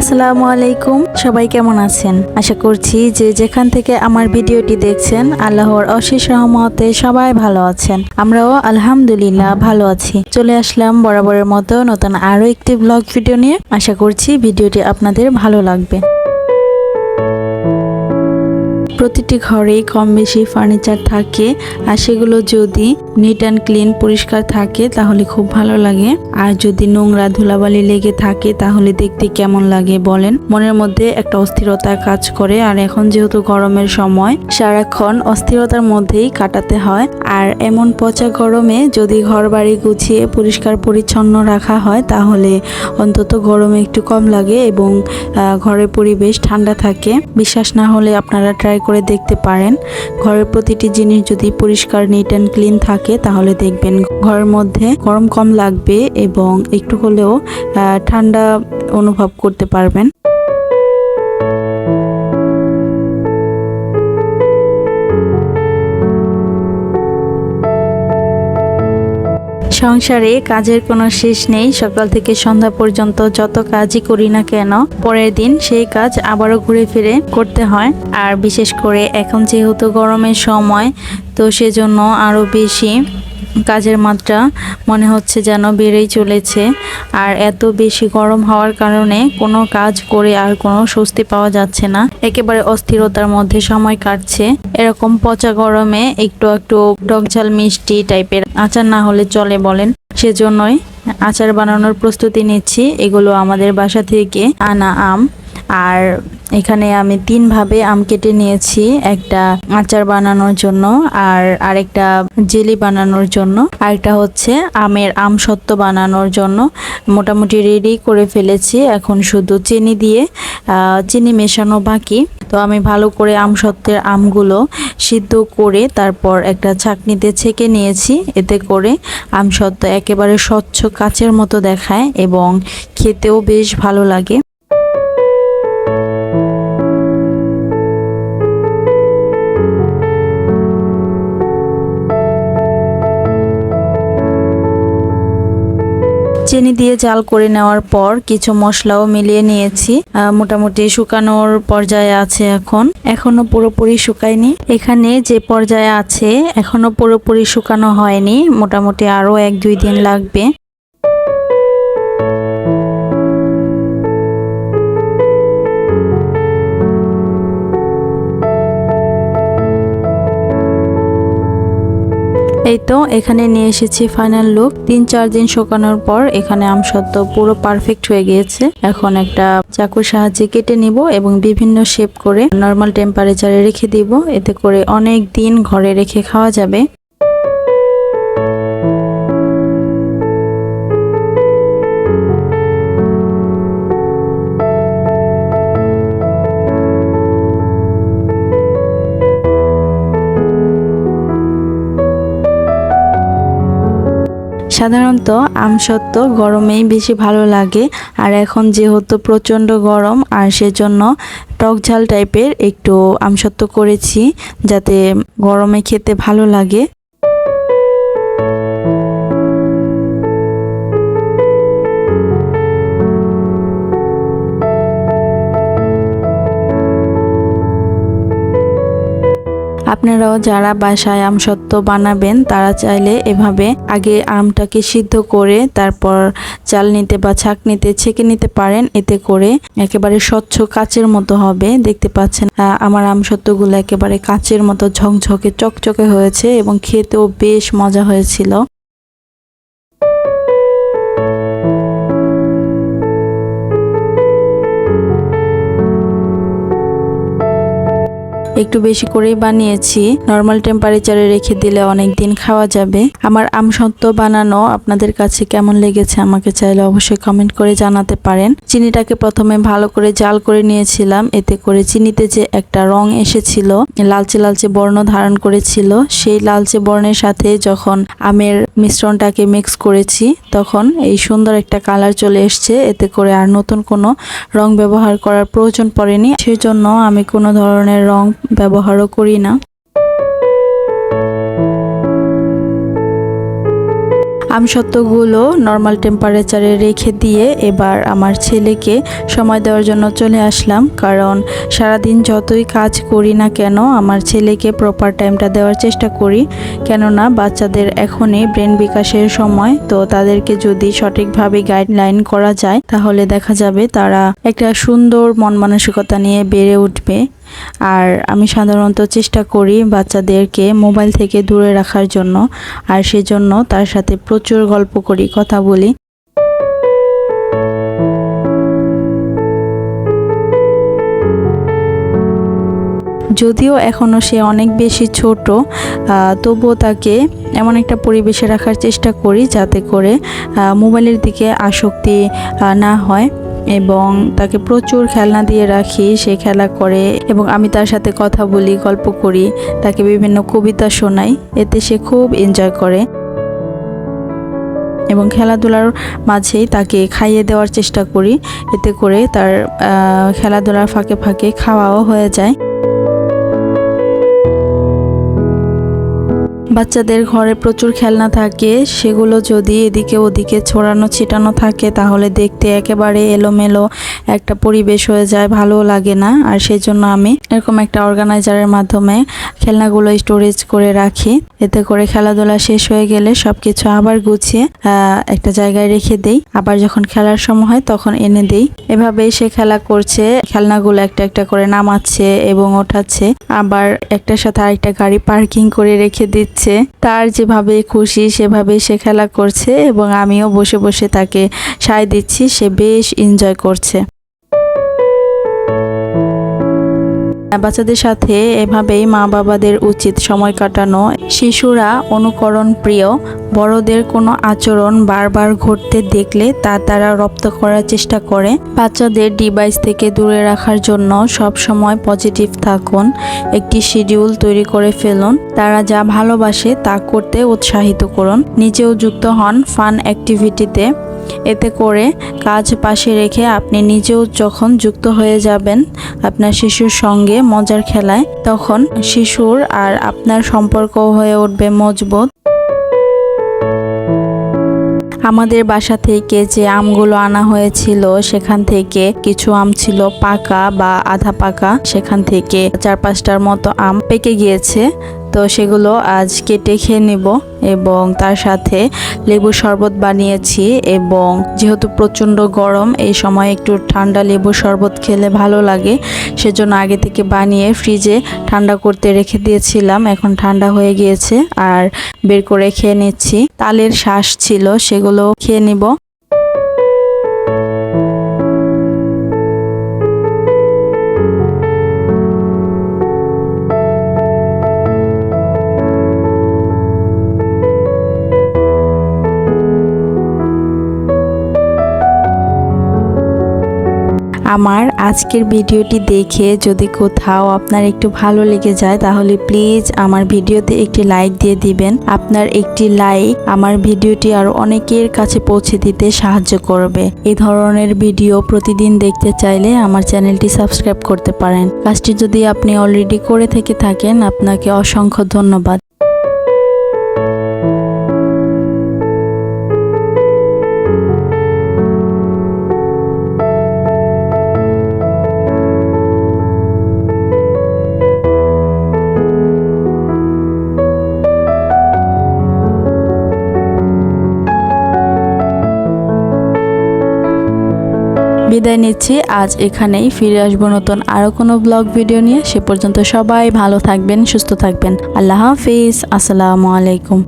আসসালামু আলাইকুম, সবাই কেমন আছেন? আশা করছি যে যেখান থেকে আমার ভিডিওটি দেখছেন আল্লাহর অশেষ রহমতে সবাই ভালো আছেন। আমরাও আলহামদুলিল্লাহ ভালো আছি। চলে আসলাম বরাবরের মতো নতুন আরো একটি ব্লগ ভিডিও নিয়ে। আশা করছি ভিডিওটি আপনাদের ভালো লাগবে। প্রতিটি ঘরেই কম বেশি ফার্নিচার থাকে, আর সেগুলো যদি নিট অ্যান্ড ক্লিন পরিষ্কার থাকে তাহলে খুব ভালো লাগে। আর যদি নোংরা ধুলাবালি লেগে থাকে তাহলে দেখতে কেমন লাগে বলেন? মনের মধ্যে একটা অস্থিরতা কাজ করে। আর এখন যেহেতু গরমের সময়, সারাক্ষণ অস্থিরতার মধ্যেই কাটাতে হয়। আর এমন পচা গরমে যদি ঘর বাড়ি গুছিয়ে পরিষ্কার পরিচ্ছন্ন রাখা হয় তাহলে অন্তত গরমে একটু কম লাগে এবং ঘরের পরিবেশ ঠান্ডা থাকে। বিশ্বাস না হলে আপনারা ট্রাই করে দেখতে পারেন। ঘরের প্রতিটি জিনিস যদি পরিষ্কার নিট অ্যান্ড ক্লিন থাকে তাহলে দেখবেন ঘরের মধ্যে গরম কম লাগবে এবং একটু হলেও ঠান্ডা অনুভব করতে পারবেন। সংসারে কাজের কোনো শেষ নেই। সকাল থেকে সন্ধ্যা পর্যন্ত যত কাজই করি না কেন পরের দিন সেই কাজ আবারও ঘুরে ফিরে করতে হয়। আর বিশেষ করে এখন যেহেতু গরমের সময়, তো সেজন্য আরও বেশি কাজের মাত্রা মনে হচ্ছে যেন বেড়েই চলেছে। আর এত বেশি গরম হওয়ার কারণে কোনো কাজ করে আর কোনো স্বস্তি পাওয়া যাচ্ছে না, একেবারে অস্থিরতার মধ্যে সময় কাটছে। এরকম পচা গরমে একটু একটু টকঝাল মিষ্টি টাইপের আচার না হলে চলে বলেন। সেজন্যই আচার বানানোর প্রস্তুতি নিচ্ছি। এগুলো আমাদের বাসা থেকে আনা আম। আর এখানে আমি 3 ভাবে আম কেটে নিয়েছি, একটা আচার বানানোর জন্য, আর আরেকটা জেলি বানানোর জন্য, আরেকটা হচ্ছে আমের আমসত্ত্ব বানানোর জন্য। মোটামুটি রেডি করে ফেলেছি, এখন শুধু চিনি দিয়ে চিনি মেশানো বাকি। তো আমি ভালো করে আমসত্ত্বের আমগুলো সিদ্ধ করে তারপর একটা ছাঁকনিতে ছেঁকে নিয়েছি। এতে করে আমসত্ত্ব একেবারে স্বচ্ছ কাচের মতো দেখায় এবং খেতেও বেশ ভালো লাগে। চিনি দিয়ে জাল করে নেওয়ার পর কিছু মশলাও মিলিয়ে নিয়েছি। মোটামুটি শুকানোর পর্যায়ে আছে। এখনো পুরোপুরি শুকায়নি। এখানে যে পর্যায়ে আছে এখনো পুরোপুরি শুকানো হয়নি, মোটামুটি আরো 1-2 দিন লাগবে। এই তো এখানে নিয়ে এসেছি ফাইনাল লুক। 3-4 দিন শুকানোর পর এখানে আমসত্ত্ব পুরো পারফেক্ট হয়ে গিয়েছে। এখন একটা চাকুর সাহায্যে কেটে নিব এবং বিভিন্ন শেপ করে নর্মাল টেম্পারেচারে রেখে দিব। এতে করে অনেক দিন ঘরে রেখে খাওয়া যাবে। সাধারণত আমসত্ত্ব গরমেই বেশি ভালো লাগে। আর এখন যেহেতু প্রচণ্ড গরম, আর সেজন্য টক ঝাল টাইপের একটু আমসত্ত্ব করেছি যাতে গরমে খেতে ভালো লাগে। আপনারাও যারা বাসায় আমসত্ত্ব বানাবেন তারা চাইলে এভাবে আগে আমটাকে সিদ্ধ করে তারপর চালনিতে বা ছাঁকনিতে ছেঁকে নিতে পারেন। এতে করে একেবারে স্বচ্ছ কাচের মতো হবে। দেখতে পাচ্ছেন আমার আমসত্ত্বগুলো একেবারে কাচের মতো ঝকঝকে চকচকে হয়েছে এবং খেতেও বেশ মজা হয়েছিল। একটু বেশি করেই বানিয়েছি। নর্মাল টেম্পারেচারে রেখে দিলে অনেক দিন খাওয়া যাবে। আমার আমসত্ত্ব বানানো আপনাদের কাছে কেমন লেগেছে আমাকে চাইলে অবশ্যই কমেন্ট করে জানাতে পারেন। চিনিটাকে প্রথমে ভালো করে জাল করে নিয়েছিলাম। এতে করে চিনিতে যে একটা রং এসেছিল, লালচে লালচে বর্ণ ধারণ করেছিল, সেই লালচে বর্ণের সাথে যখন আমের মিশ্রণটাকে মিক্স করেছি তখন এই সুন্দর একটা কালার চলে এসছে। এতে করে আর নতুন কোনো রং ব্যবহার করার প্রয়োজন পড়েনি। সেজন্য আমি কোনো ধরনের রং ব্যবহারও করি না। আমসত্ত্বগুলো নর্মাল টেম্পারেচারে রেখে দিয়ে এবার আমার ছেলেকে সময় দেওয়ার জন্য চলে আসলাম, কারণ সারাদিন যতই কাজ করি না কেন আমার ছেলেকে প্রপার টাইমটা দেওয়ার চেষ্টা করি। কেননা বাচ্চাদের এখনই ব্রেন বিকাশের সময়, তো তাদেরকে যদি সঠিকভাবে গাইডলাইন করা যায় তাহলে দেখা যাবে তারা একটা সুন্দর মন মানসিকতা নিয়ে বেড়ে উঠবে। আর আমি সাধারণত চেষ্টা করি বাচ্চাদেরকে মোবাইল থেকে দূরে রাখার জন্য, আর সেজন্য তার সাথে প্রচুর গল্প করি, কথা বলি। যদিও এখনও সে অনেক বেশি ছোট, তবুও তাকে এমন একটা পরিবেশে রাখার চেষ্টা করি যাতে করে মোবাইলের দিকে আসক্তি না হয়, এবং তাকে প্রচুর খেলনা দিয়ে রাখি, সে খেলা করে এবং আমি তার সাথে কথা বলি, গল্প করি, তাকে বিভিন্ন কবিতা শোনাই, এতে সে খুব এনজয় করে। এবং খেলাধুলার মাঝেই তাকে খাইয়ে দেওয়ার চেষ্টা করি, এতে করে তার খেলাধুলার ফাঁকে ফাঁকে খাওয়াও হয়ে যায়। বাচ্চাদের ঘরে প্রচুর খেলনা থাকে, সেগুলো যদি এদিকে ওদিকে ছড়ানো ছিটানো থাকে তাহলে দেখতে একেবারে এলোমেলো একটা পরিবেশ হয়ে যায়, ভালো লাগে না। আর সেই জন্য আমি এরকম একটা অর্গানাইজারের মাধ্যমে খেলনাগুলো স্টোরেজ করে রাখি, এতে করে খেলাধুলা শেষ হয়ে গেলে সবকিছু আবার গুছিয়ে একটা জায়গায় রেখে দেই, আবার যখন খেলার সময় হয় তখন এনে দেই। এভাবেই সে খেলা করছে, খেলনাগুলো একটা একটা করে নামাচ্ছে এবং ওঠাচ্ছে, আবার একটার সাথে আরেকটা গাড়ি পার্কিং করে রেখে দিচ্ছে। তার যেভাবে খুশি সেভাবে সে খেলা করছে এবং আমিও বসে বসে তাকে সায় দিচ্ছি, সে বেশ এনজয় করছে। বাচ্চাদের সাথে এভাবেই মা বাবাদের উচিত সময় কাটানো। শিশুরা অনুকরণ প্রিয়, বড়দের কোনো আচরণ বারবার ঘটতে দেখলে তা তারা রপ্ত করার চেষ্টা করে। বাচ্চাদের ডিভাইস থেকে দূরে রাখার জন্য সব সময় পজিটিভ থাকুন, একটি শিডিউল তৈরি করে ফেলুন, তারা যা ভালোবাসে তা করতে উৎসাহিত করুন, নিজেও যুক্ত হন ফান অ্যাক্টিভিটিতে। এতে করে কাজ পাশে রেখে আপনি নিজেও যখন যুক্ত হয়ে যাবেন আপনার শিশুর সঙ্গে মজার খেলায়, তখন শিশুর আর আপনার সম্পর্ক হয়ে উঠবে মজবুত। আমাদের বাসা থেকে যে আমগুলো আনা হয়েছিল সেখান থেকে কিছু আম ছিল পাকা বা আধা পাকা, সেখান থেকে 4-5টার মতো আম পেকে গিয়েছে, তো সেগুলো আজ কেটে খেয়ে নিব এবং তার সাথে লেবু শরবত বানিয়েছি। এবং যেহেতু প্রচণ্ড গরম, এই সময় একটু ঠান্ডা লেবু শরবত খেলে ভালো লাগে, সেজন্য আগে থেকে বানিয়ে ফ্রিজে ঠান্ডা করতে রেখে দিয়েছিলাম, এখন ঠান্ডা হয়ে গিয়েছে আর বের করে খেয়ে নিচ্ছি। তালের শ্বাস ছিল, সেগুলো খেয়ে নিব। আমার আজকের ভিডিওটি দেখে যদি কোথাও আপনার একটু ভালো লেগে যায় তাহলে প্লিজ আমার ভিডিওতে একটি লাইক দিয়ে দিবেন। আপনার একটি লাইক আমার ভিডিওটি আরো অনেকের কাছে পৌঁছে দিতে সাহায্য করবে। এই ধরনের ভিডিও প্রতিদিন দেখতে চাইলে আমার চ্যানেলটি সাবস্ক্রাইব করতে পারেন। কাজটি যদি আপনি অলরেডি করে থেকে থাকেন আপনাকে অসংখ্য ধন্যবাদ। বিদায় নিচ্ছি আজ এখানেই, ফিরে আসবো নতুন আরো কোনো ব্লগ ভিডিও নিয়ে। সে পর্যন্ত সবাই ভালো থাকবেন, সুস্থ থাকবেন। আল্লাহ হাফিজ, আসসালামু আলাইকুম।